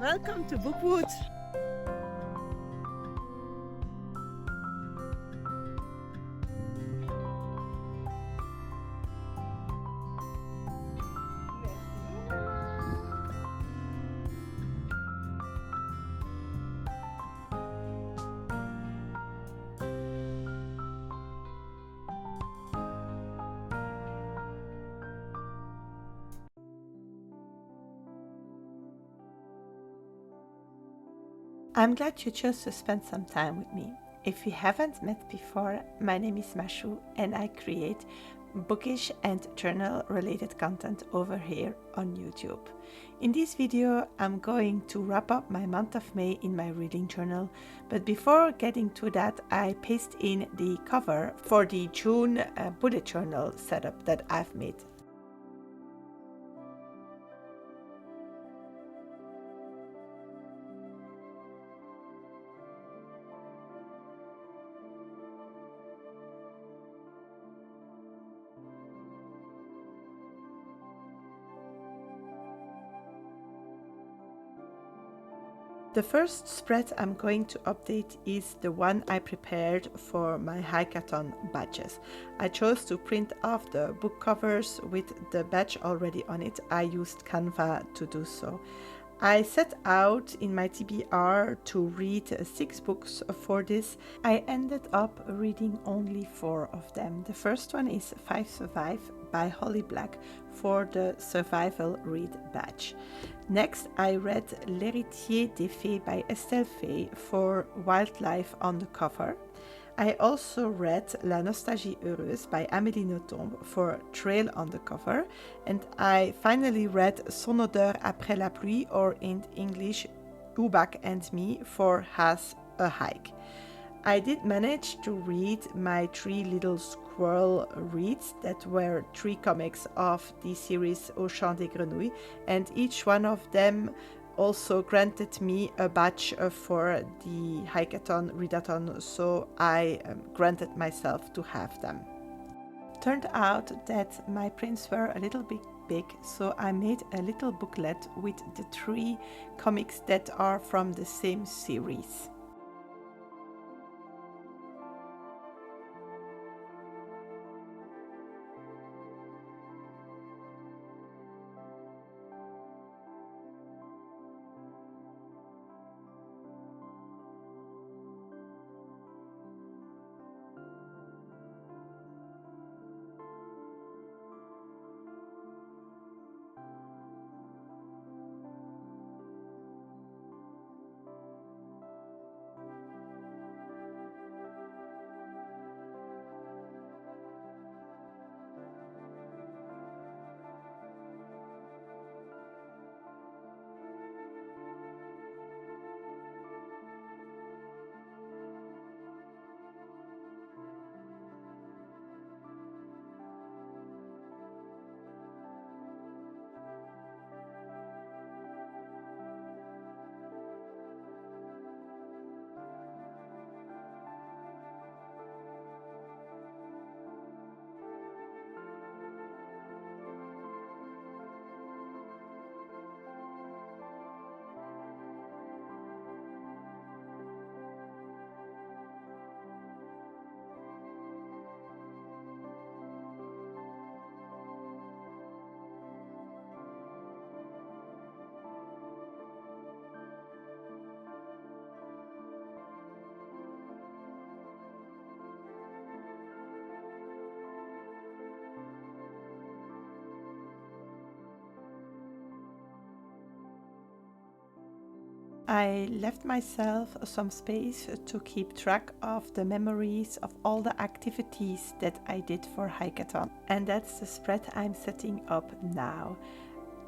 welcome to Bookwood. I'm glad you chose to spend some time with me. If we haven't met before, my name is Mashou and I create bookish and journal related content over here on YouTube. In this video, I'm going to wrap up my month of May in my reading journal, but before getting to that, I paste in the cover for the June bullet journal setup that I've made. The first spread I'm going to update is the one I prepared for my Hikeathon badges. I chose to print off the book covers with the badge already on it. I used Canva to do so. I set out in my TBR to read 6 books for this. I ended up reading only 4 of them. The first one is 5 Survive by Holly Black for the Survival Read badge. Next, I read L'Héritier des Fées by Estelle Fay for Wildlife on the cover. I also read La Nostalgie Heureuse by Amélie Nothomb for Trail on the cover, and I finally read Son odeur après la pluie, or in English, Ubak and Me for Has a Hike. I did manage to read my 3 little squirrel reads that were 3 comics of the series Au Chant des Grenouilles, and each one of them also granted me a badge for the Hikeathon readathon, so I granted myself to have them. Turned out that my prints were a little bit big, so I made a little booklet with the 3 comics that are from the same series. I left myself some space to keep track of the memories of all the activities that I did for Hikeathon, and that's the spread I'm setting up now.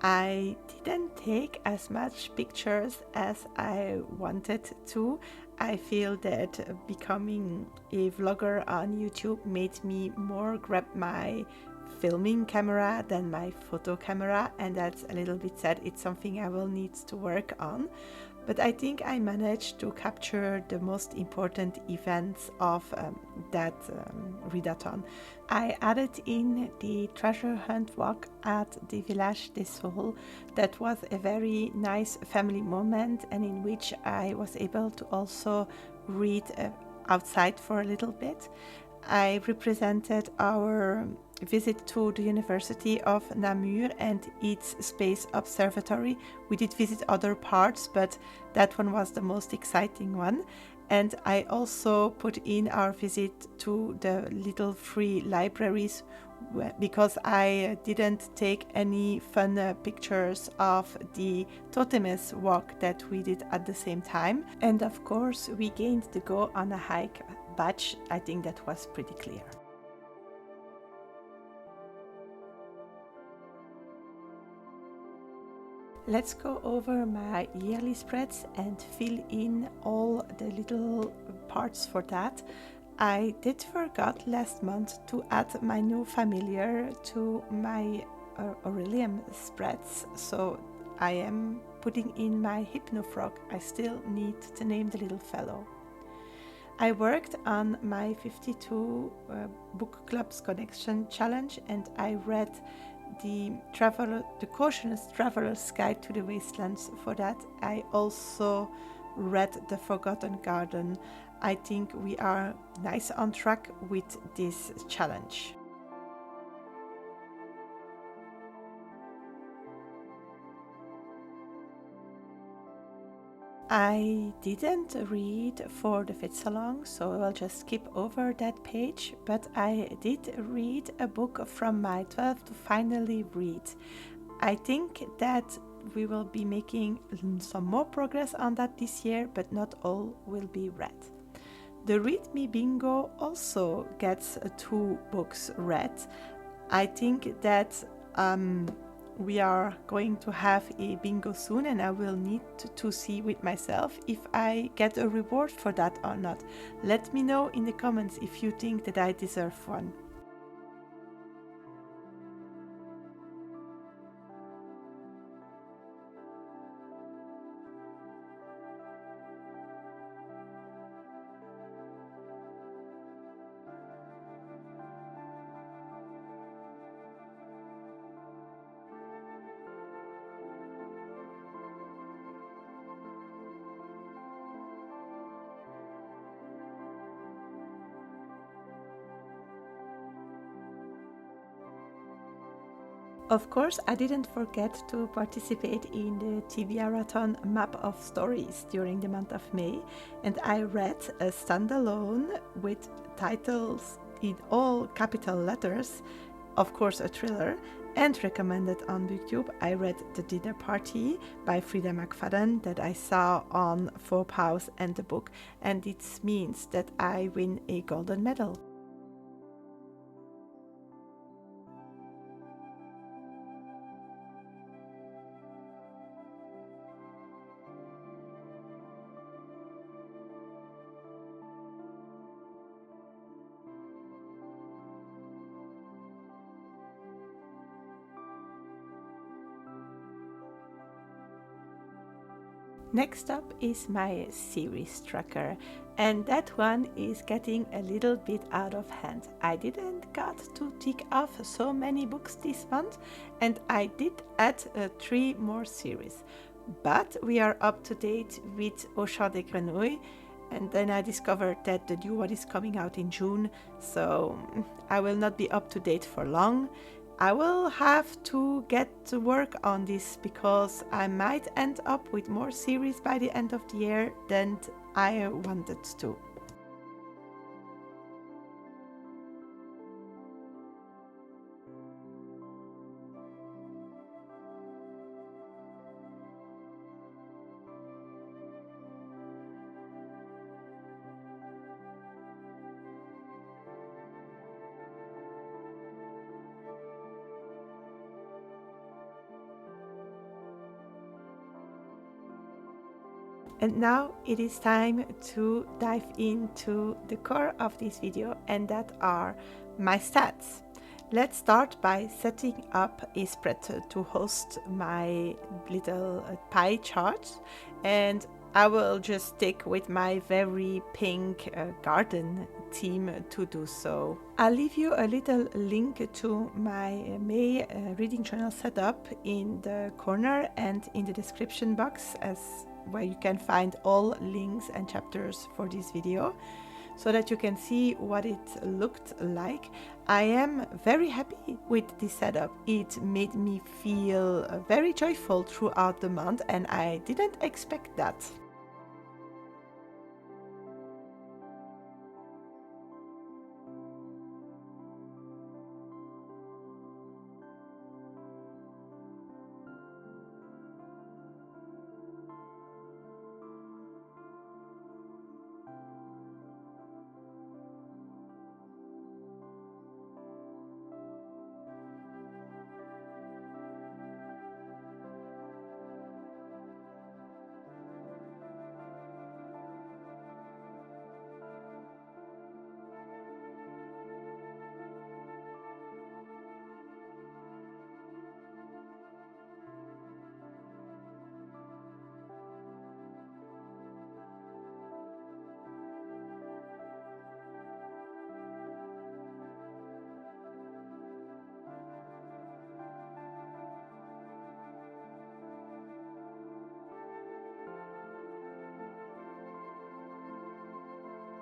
I didn't take as much pictures as I wanted to. I feel that becoming a vlogger on YouTube made me more grab my filming camera than my photo camera, and that's a little bit sad. It's something I will need to work on. But I think I managed to capture the most important events of that readathon. I added in the treasure hunt walk at the Village des Saules. That was a very nice family moment, and in which I was able to also read outside for a little bit. I represented our visit to the University of Namur and its space observatory. We did visit other parts, but that one was the most exciting one. And I also put in our visit to the little free libraries, because I didn't take any fun pictures of the Totemes walk that we did at the same time. And of course, we gained the Go on a Hike badge. I think that was pretty clear. Let's go over my yearly spreads and fill in all the little parts for that. I did forgot last month to add my new familiar to my Aurelium spreads, so I am putting in my Hypnofrog. I still need to name the little fellow. I worked on my 52 book clubs connection challenge, and I read the Cautious Traveler's Guide to the Wastelands. For that, I also read The Forgotten Garden. I think we are nice on track with this challenge. I didn't read for the Fit-Salon, so I'll just skip over that page, but I did read a book from my 12 to finally read. I think that we will be making some more progress on that this year, but not all will be read. The Read Me Bingo also gets 2 books read. I think that we are going to have a bingo soon, and I will need to see with myself if I get a reward for that or not. Let me know in the comments if you think that I deserve one. Of course, I didn't forget to participate in the TV-arathon Map of Stories during the month of May, and I read a standalone with titles in all capital letters, of course a thriller, and recommended on BookTube. I read The Dinner Party by Frida McFadden that I saw on Forbes House and the book, and it means that I win a golden medal. Next up is my series tracker, and that one is getting a little bit out of hand. I didn't got to tick off so many books this month, and I did add 3 more series. But we are up to date with Au Champ des Grenouilles, and then I discovered that the new one is coming out in June, so I will not be up to date for long. I will have to get to work on this because I might end up with more series by the end of the year than I wanted to. And now it is time to dive into the core of this video, and that are my stats. Let's start by setting up a spread to host my little pie chart, and I will just stick with my very pink garden theme to do so. I'll leave you a little link to my May reading journal setup in the corner and in the description box, as where you can find all links and chapters for this video, so that you can see what it looked like. I am very happy with this setup. It made me feel very joyful throughout the month, and I didn't expect that.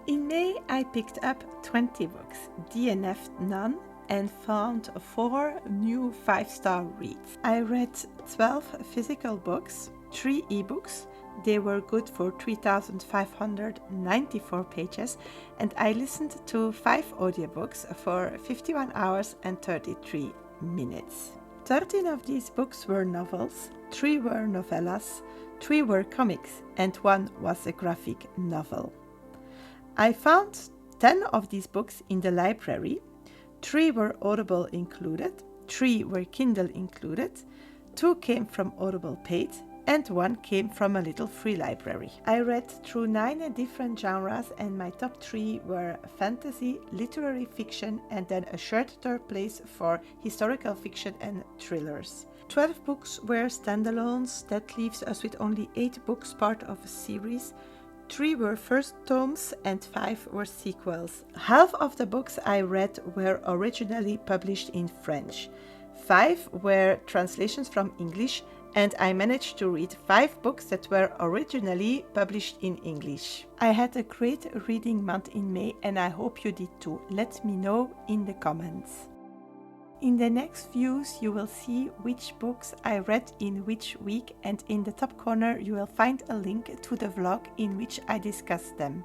In May, I picked up 20 books, DNF'd none, and found 4 new 5-star reads. I read 12 physical books, 3 ebooks. They were good for 3,594 pages, and I listened to 5 audiobooks for 51 hours and 33 minutes. 13 of these books were novels, 3 were novellas, 3 were comics, and 1 was a graphic novel. I found 10 of these books in the library. 3 were Audible included, 3 were Kindle included, 2 came from Audible paid, and 1 came from a little free library. I read through 9 different genres, and my top 3 were fantasy, literary fiction, and then a shared third place for historical fiction and thrillers. 12 books were standalones. That leaves us with only 8 books part of a series. 3 were first tomes and 5 were sequels. Half of the books I read were originally published in French. 5 were translations from English, and I managed to read 5 books that were originally published in English. I had a great reading month in May, and I hope you did too. Let me know in the comments. In the next views, you will see which books I read in which week, and in the top corner you will find a link to the vlog in which I discuss them.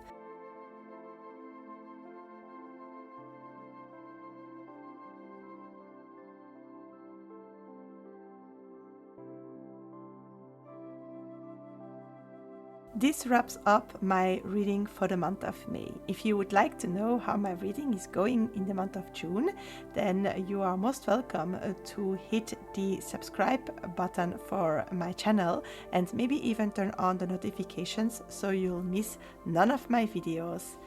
This wraps up my reading for the month of May. If you would like to know how my reading is going in the month of June, then you are most welcome to hit the subscribe button for my channel, and maybe even turn on the notifications so you'll miss none of my videos.